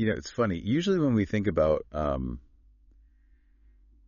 It's funny. Usually when we think about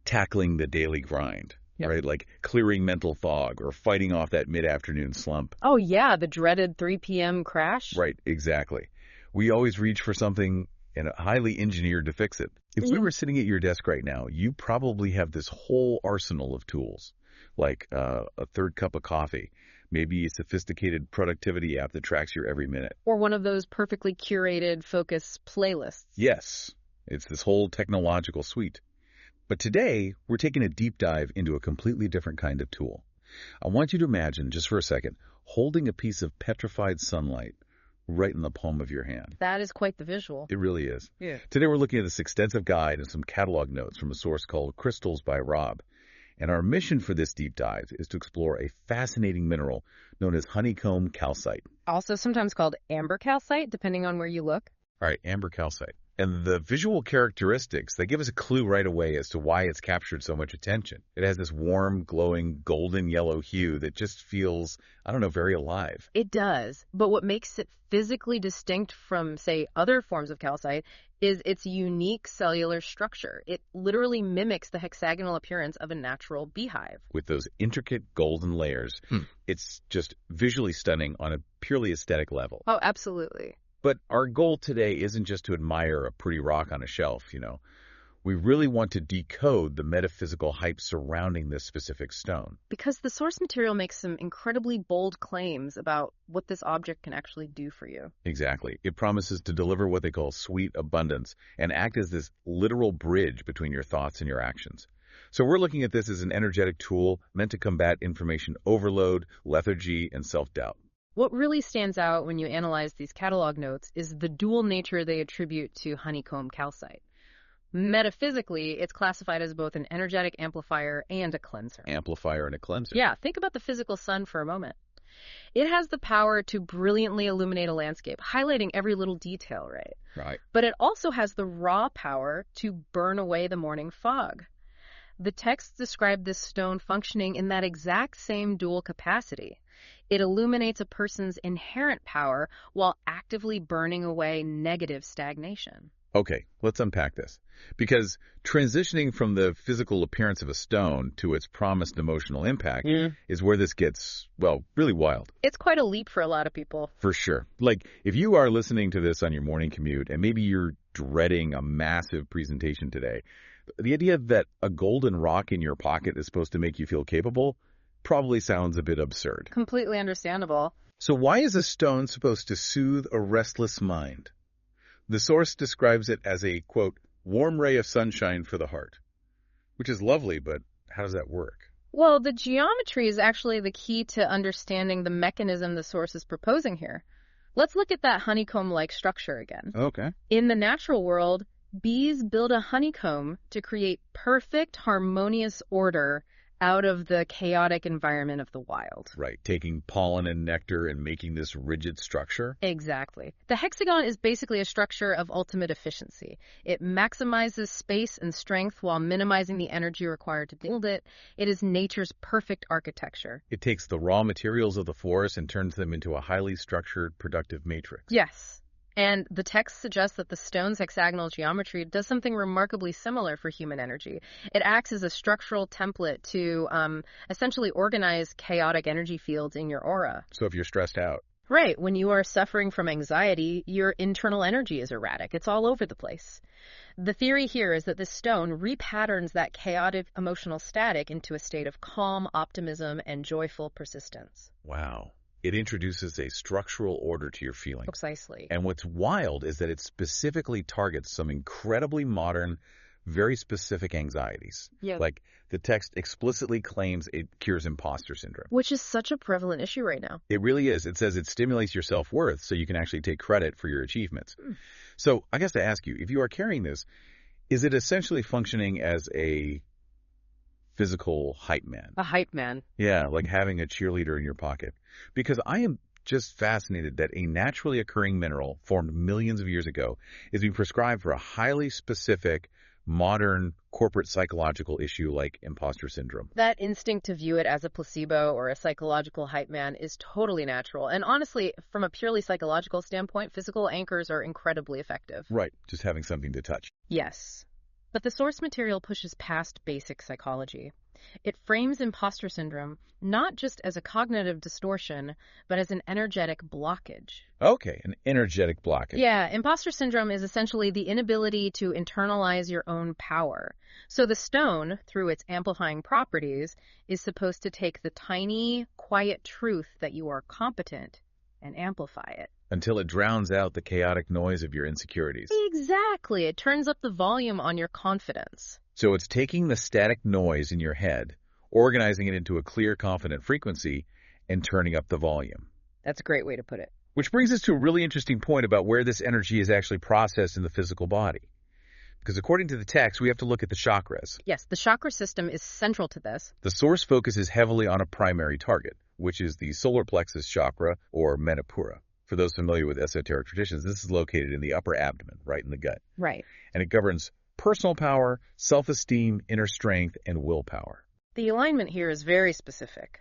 tackling the daily grind, right? Like clearing mental fog or fighting off that mid-afternoon slump. Oh, yeah, the dreaded 3 p.m. crash. Right, exactly. We always reach for something and highly engineered to fix it. If we were sitting at your desk right now, you probably have this whole arsenal of tools, like a third cup of coffee, maybe a sophisticated productivity app that tracks your every minute. Or one of those perfectly curated focus playlists. Yes, it's this whole technological suite. But today, we're taking a deep dive into a completely different kind of tool. I want you to imagine, just for a second, holding a piece of petrified sunlight right in the palm of your hand. That is quite the visual. It really is. Yeah. Today, we're looking at this extensive guide and some catalog notes from a source called Crystals by Rob. And our mission for this deep dive is to explore a fascinating mineral known as honeycomb calcite. Also sometimes called amber calcite, depending on where you look. All right, amber calcite. And the visual characteristics, they give us a clue right away as to why it's captured so much attention. It has this warm, glowing, golden yellow hue that just feels, very alive. It does. But what makes it physically distinct from, say, other forms of calcite is its unique cellular structure. It literally mimics the hexagonal appearance of a natural beehive. With those intricate golden layers, it's just visually stunning on a purely aesthetic level. Oh, absolutely. But our goal today isn't just to admire a pretty rock on a shelf, We really want to decode the metaphysical hype surrounding this specific stone. Because the source material makes some incredibly bold claims about what this object can actually do for you. Exactly. It promises to deliver what they call sweet abundance and act as this literal bridge between your thoughts and your actions. So we're looking at this as an energetic tool meant to combat information overload, lethargy, and self-doubt. What really stands out when you analyze these catalog notes is the dual nature they attribute to honeycomb calcite. Metaphysically, it's classified as both an energetic amplifier and a cleanser. Amplifier and a cleanser. Yeah, think about the physical sun for a moment. It has the power to brilliantly illuminate a landscape, highlighting every little detail, right? Right. But it also has the raw power to burn away the morning fog. The texts describe this stone functioning in that exact same dual capacity. It illuminates a person's inherent power while actively burning away negative stagnation. Okay, let's unpack this. Because transitioning from the physical appearance of a stone to its promised emotional impact is where this gets, really wild. It's quite a leap for a lot of people. For sure. Like, if you are listening to this on your morning commute and maybe you're dreading a massive presentation today, the idea that a golden rock in your pocket is supposed to make you feel capable probably sounds a bit absurd. Completely understandable. So why is a stone supposed to soothe a restless mind? The source describes it as a, quote, warm ray of sunshine for the heart, which is lovely, but how does that work? Well, the geometry is actually the key to understanding the mechanism the source is proposing here. Let's look at that honeycomb-like structure again. Okay. In the natural world, bees build a honeycomb to create perfect, harmonious order out of the chaotic environment of the wild. Right, taking pollen and nectar and making this rigid structure. Exactly. The hexagon is basically a structure of ultimate efficiency. It maximizes space and strength while minimizing the energy required to build it. It is nature's perfect architecture. It takes the raw materials of the forest and turns them into a highly structured, productive matrix. Yes. And the text suggests that the stone's hexagonal geometry does something remarkably similar for human energy. It acts as a structural template to essentially organize chaotic energy fields in your aura. So if you're stressed out. Right. When you are suffering from anxiety, your internal energy is erratic. It's all over the place. The theory here is that this stone repatterns that chaotic emotional static into a state of calm, optimism, and joyful persistence. Wow. It introduces a structural order to your feelings. Precisely. And what's wild is that it specifically targets some incredibly modern, very specific anxieties. Yeah. Like the text explicitly claims it cures imposter syndrome. Which is such a prevalent issue right now. It really is. It says it stimulates your self-worth so you can actually take credit for your achievements. So I guess to ask you, if you are carrying this, is it essentially functioning as a physical hype man? A hype man. Yeah, like having a cheerleader in your pocket. Because I am just fascinated that a naturally occurring mineral formed millions of years ago is being prescribed for a highly specific, modern corporate psychological issue like imposter syndrome. That instinct to view it as a placebo or a psychological hype man is totally natural. And honestly, from a purely psychological standpoint, physical anchors are incredibly effective. Right, just having something to touch. Yes. But the source material pushes past basic psychology. It frames imposter syndrome not just as a cognitive distortion, but as an energetic blockage. Okay, an energetic blockage. Yeah, imposter syndrome is essentially the inability to internalize your own power. So the stone, through its amplifying properties, is supposed to take the tiny, quiet truth that you are competent and amplify it. Until it drowns out the chaotic noise of your insecurities. Exactly. It turns up the volume on your confidence. So it's taking the static noise in your head, organizing it into a clear, confident frequency, and turning up the volume. That's a great way to put it. Which brings us to a really interesting point about where this energy is actually processed in the physical body. Because according to the text, we have to look at the chakras. Yes, the chakra system is central to this. The source focuses heavily on a primary target, which is the solar plexus chakra, or Manipura. For those familiar with esoteric traditions, this is located in the upper abdomen, right in the gut. Right. And it governs personal power, self-esteem, inner strength, and willpower. The alignment here is very specific.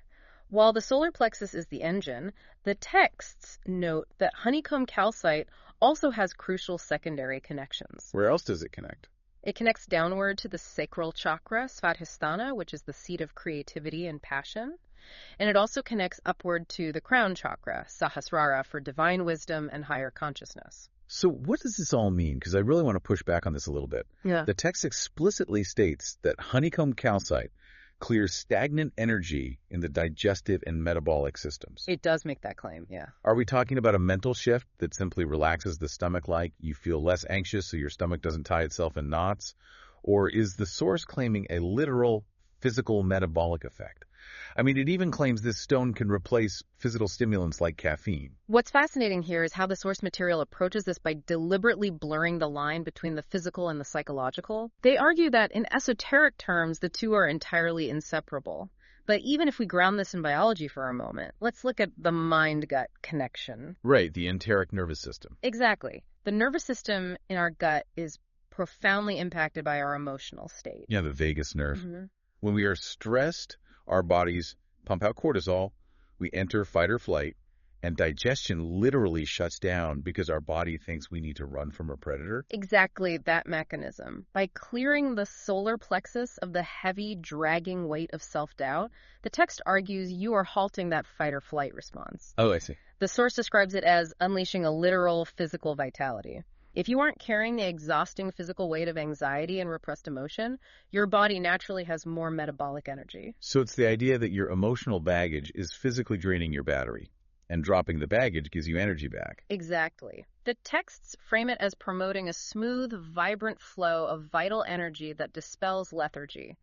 While the solar plexus is the engine, the texts note that honeycomb calcite also has crucial secondary connections. Where else does it connect? It connects downward to the sacral chakra, Svadhisthana, which is the seat of creativity and passion. And it also connects upward to the crown chakra, Sahasrara, for divine wisdom and higher consciousness. So what does this all mean? Because I really want to push back on this a little bit. Yeah. The text explicitly states that honeycomb calcite clears stagnant energy in the digestive and metabolic systems. It does make that claim, yeah. Are we talking about a mental shift that simply relaxes the stomach, like you feel less anxious so your stomach doesn't tie itself in knots? Or is the source claiming a literal physical metabolic effect? I mean, it even claims this stone can replace physical stimulants like caffeine. What's fascinating here is how the source material approaches this by deliberately blurring the line between the physical and the psychological. They argue that in esoteric terms, the two are entirely inseparable. But even if we ground this in biology for a moment, let's look at the mind-gut connection. Right, the enteric nervous system. Exactly. The nervous system in our gut is profoundly impacted by our emotional state. Yeah, the vagus nerve. Mm-hmm. When we are stressed, our bodies pump out cortisol, we enter fight or flight, and digestion literally shuts down because our body thinks we need to run from a predator. Exactly that mechanism. By clearing the solar plexus of the heavy, dragging weight of self-doubt, the text argues you are halting that fight or flight response. Oh, I see. The source describes it as unleashing a literal physical vitality. If you aren't carrying the exhausting physical weight of anxiety and repressed emotion, your body naturally has more metabolic energy. So it's the idea that your emotional baggage is physically draining your battery, and dropping the baggage gives you energy back. Exactly. The texts frame it as promoting a smooth, vibrant flow of vital energy that dispels lethargy.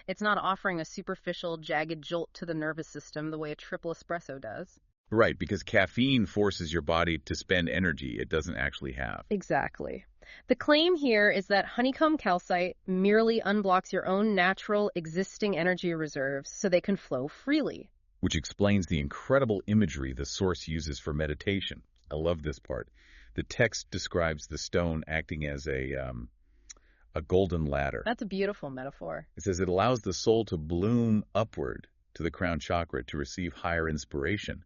It's not offering a superficial, jagged jolt to the nervous system the way a triple espresso does. Right, because caffeine forces your body to spend energy it doesn't actually have. Exactly. The claim here is that honeycomb calcite merely unblocks your own natural existing energy reserves so they can flow freely. Which explains the incredible imagery the source uses for meditation. I love this part. The text describes the stone acting as a golden ladder. That's a beautiful metaphor. It says it allows the soul to bloom upward to the crown chakra to receive higher inspiration.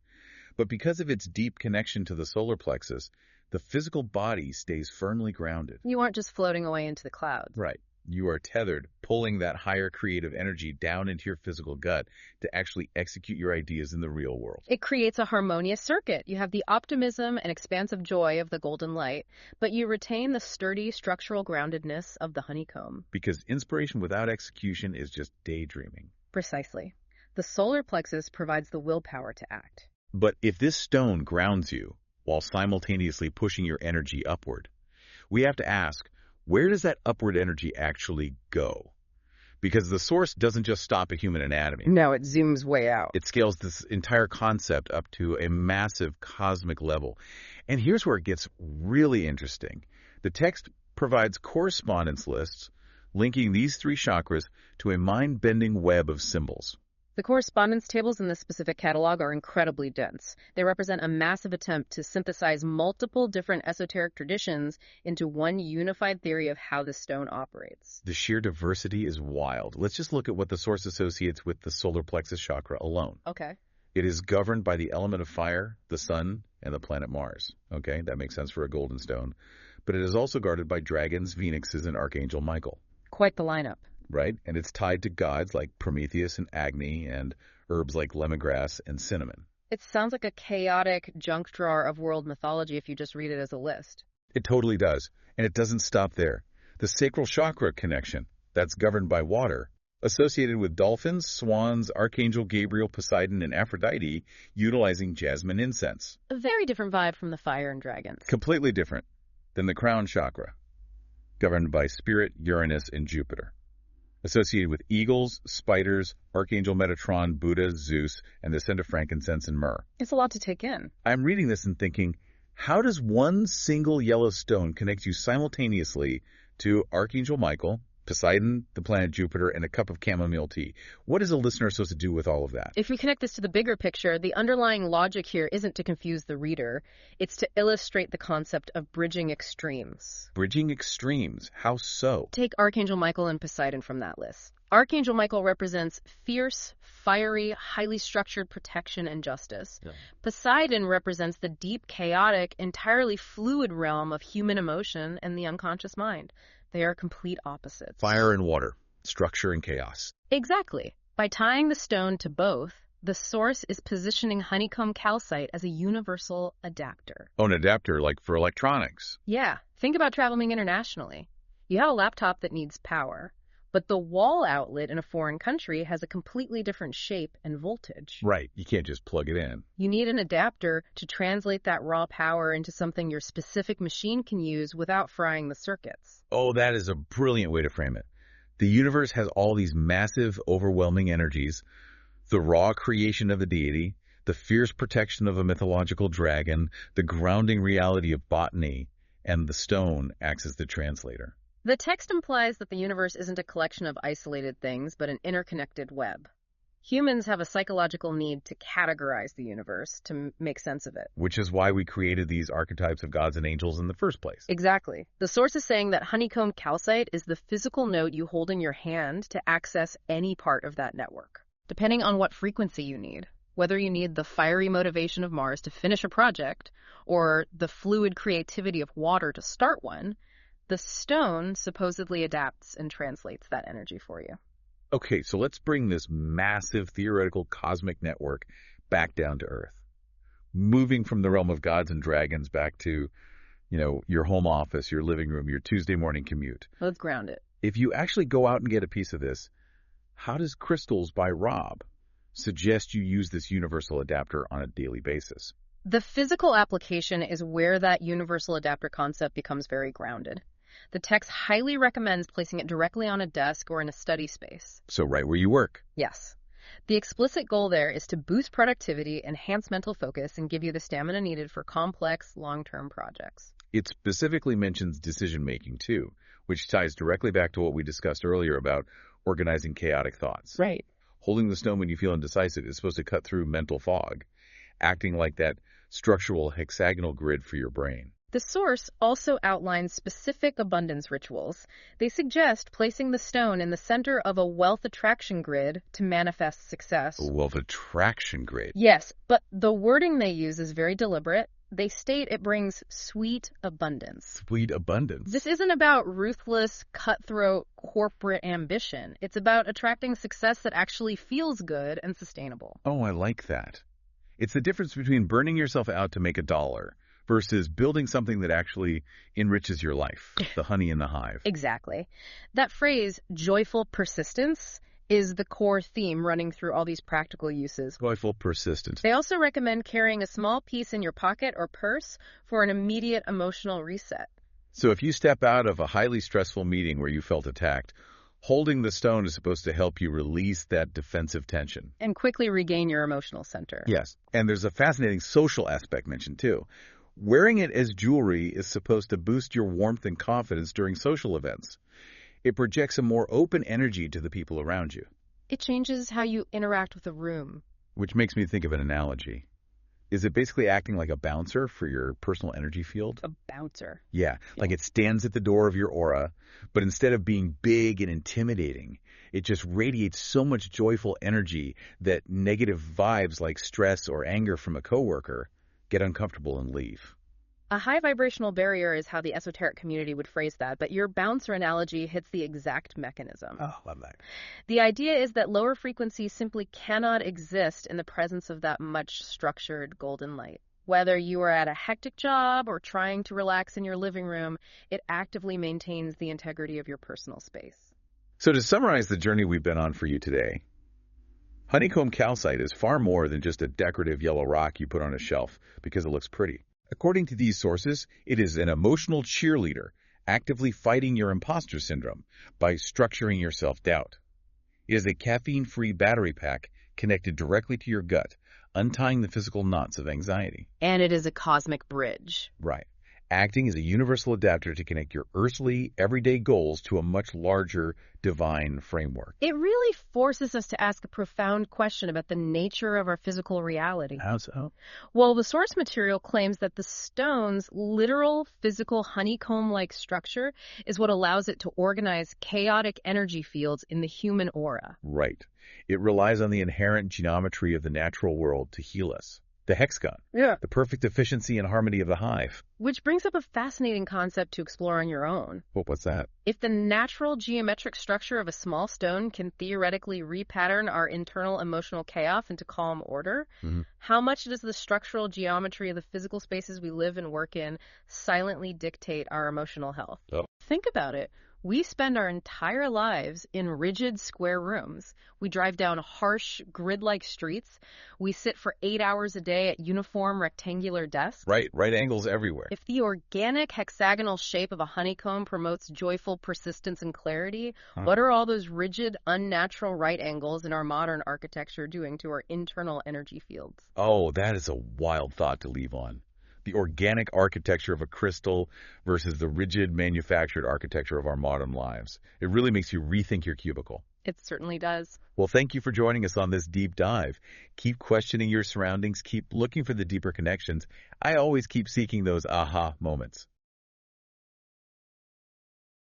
But because of its deep connection to the solar plexus, the physical body stays firmly grounded. You aren't just floating away into the clouds. Right. You are tethered, pulling that higher creative energy down into your physical gut to actually execute your ideas in the real world. It creates a harmonious circuit. You have the optimism and expansive joy of the golden light, but you retain the sturdy structural groundedness of the honeycomb. Because inspiration without execution is just daydreaming. Precisely. The solar plexus provides the willpower to act. But if this stone grounds you while simultaneously pushing your energy upward, we have to ask, where does that upward energy actually go? Because the source doesn't just stop at human anatomy. No, it zooms way out. It scales this entire concept up to a massive cosmic level. And here's where it gets really interesting. The text provides correspondence lists linking these three chakras to a mind-bending web of symbols. The correspondence tables in this specific catalog are incredibly dense. They represent a massive attempt to synthesize multiple different esoteric traditions into one unified theory of how the stone operates. The sheer diversity is wild. Let's just look at what the source associates with the solar plexus chakra alone. Okay. It is governed by the element of fire, the sun, and the planet Mars. Okay, that makes sense for a golden stone. But it is also guarded by dragons, phoenixes, and Archangel Michael. Quite the lineup. Right? And it's tied to gods like Prometheus and Agni and herbs like lemongrass and cinnamon. It sounds like a chaotic junk drawer of world mythology if you just read it as a list. It totally does. And it doesn't stop there. The sacral chakra connection, that's governed by water, associated with dolphins, swans, Archangel Gabriel, Poseidon, and Aphrodite, utilizing jasmine incense. A very different vibe from the fire and dragons. Completely different than the crown chakra, governed by Spirit, Uranus, and Jupiter. Associated with eagles, spiders, Archangel Metatron, Buddha, Zeus, and the scent of frankincense and myrrh. It's a lot to take in. I'm reading this and thinking, how does one single yellow stone connect you simultaneously to Archangel Michael, Poseidon, the planet Jupiter, and a cup of chamomile tea? What is a listener supposed to do with all of that? If we connect this to the bigger picture, the underlying logic here isn't to confuse the reader. It's to illustrate the concept of bridging extremes. Bridging extremes? How so? Take Archangel Michael and Poseidon from that list. Archangel Michael represents fierce, fiery, highly structured protection and justice. Yeah. Poseidon represents the deep, chaotic, entirely fluid realm of human emotion and the unconscious mind. They are complete opposites. Fire and water, structure and chaos. Exactly. By tying the stone to both, the source is positioning Honeycomb Calcite as a universal adapter. Oh, an adapter like for electronics. Yeah. Think about traveling internationally. You have a laptop that needs power, but the wall outlet in a foreign country has a completely different shape and voltage. Right. You can't just plug it in. You need an adapter to translate that raw power into something your specific machine can use without frying the circuits. Oh, that is a brilliant way to frame it. The universe has all these massive, overwhelming energies, the raw creation of a deity, the fierce protection of a mythological dragon, the grounding reality of botany, and the stone acts as the translator. The text implies that the universe isn't a collection of isolated things, but an interconnected web. Humans have a psychological need to categorize the universe, to make sense of it. Which is why we created these archetypes of gods and angels in the first place. Exactly. The source is saying that Honeycomb Calcite is the physical note you hold in your hand to access any part of that network, depending on what frequency you need. Whether you need the fiery motivation of Mars to finish a project, or the fluid creativity of water to start one, the stone supposedly adapts and translates that energy for you. Okay, so let's bring this massive theoretical cosmic network back down to Earth. Moving from the realm of gods and dragons back to, your home office, your living room, your Tuesday morning commute. Let's ground it. If you actually go out and get a piece of this, how does Crystals by Rob suggest you use this universal adapter on a daily basis? The physical application is where that universal adapter concept becomes very grounded. The text highly recommends placing it directly on a desk or in a study space. So right where you work. Yes. The explicit goal there is to boost productivity, enhance mental focus, and give you the stamina needed for complex, long-term projects. It specifically mentions decision-making, too, which ties directly back to what we discussed earlier about organizing chaotic thoughts. Right. Holding the stone when you feel indecisive is supposed to cut through mental fog, acting like that structural hexagonal grid for your brain. The source also outlines specific abundance rituals. They suggest placing the stone in the center of a wealth attraction grid to manifest success. A wealth attraction grid? Yes, but the wording they use is very deliberate. They state it brings sweet abundance. Sweet abundance? This isn't about ruthless, cutthroat, corporate ambition. It's about attracting success that actually feels good and sustainable. Oh, I like that. It's the difference between burning yourself out to make $1 versus building something that actually enriches your life, the honey in the hive. Exactly. That phrase, joyful persistence, is the core theme running through all these practical uses. Joyful persistence. They also recommend carrying a small piece in your pocket or purse for an immediate emotional reset. So if you step out of a highly stressful meeting where you felt attacked, holding the stone is supposed to help you release that defensive tension. And quickly regain your emotional center. Yes. And there's a fascinating social aspect mentioned, too. Wearing it as jewelry is supposed to boost your warmth and confidence during social events. It projects a more open energy to the people around you. It changes how you interact with a room. Which makes me think of an analogy. Is it basically acting like a bouncer for your personal energy field? A bouncer. Yeah, like it stands at the door of your aura, but instead of being big and intimidating, it just radiates so much joyful energy that negative vibes like stress or anger from a coworker get uncomfortable and leave. A high vibrational barrier is how the esoteric community would phrase that, but your bouncer analogy hits the exact mechanism. Oh, love that. The idea is that lower frequencies simply cannot exist in the presence of that much structured golden light. Whether you are at a hectic job or trying to relax in your living room, it actively maintains the integrity of your personal space. So to summarize the journey we've been on for you today, honeycomb calcite is far more than just a decorative yellow rock you put on a shelf because it looks pretty. According to these sources, it is an emotional cheerleader, actively fighting your imposter syndrome by structuring your self-doubt. It is a caffeine-free battery pack connected directly to your gut, untying the physical knots of anxiety. And it is a cosmic bridge. Right. Acting as a universal adapter to connect your earthly, everyday goals to a much larger, divine framework. It really forces us to ask a profound question about the nature of our physical reality. How so? Well, the source material claims that the stone's literal physical honeycomb-like structure is what allows it to organize chaotic energy fields in the human aura. Right. It relies on the inherent geometry of the natural world to heal us. The hexagon. Yeah. The perfect efficiency and harmony of the hive. Which brings up a fascinating concept to explore on your own. Well, what's that? If the natural geometric structure of a small stone can theoretically repattern our internal emotional chaos into calm order, how much does the structural geometry of the physical spaces we live and work in silently dictate our emotional health? Oh. Think about it. We spend our entire lives in rigid square rooms. We drive down harsh, grid-like streets. We sit for 8 hours a day at uniform rectangular desks. Right angles everywhere. If the organic hexagonal shape of a honeycomb promotes joyful persistence and clarity, what are all those rigid, unnatural right angles in our modern architecture doing to our internal energy fields? Oh, that is a wild thought to leave on. The organic architecture of a crystal versus the rigid manufactured architecture of our modern lives. It really makes you rethink your cubicle. It certainly does. Well, thank you for joining us on this deep dive. Keep questioning your surroundings. Keep looking for the deeper connections. I always keep seeking those aha moments.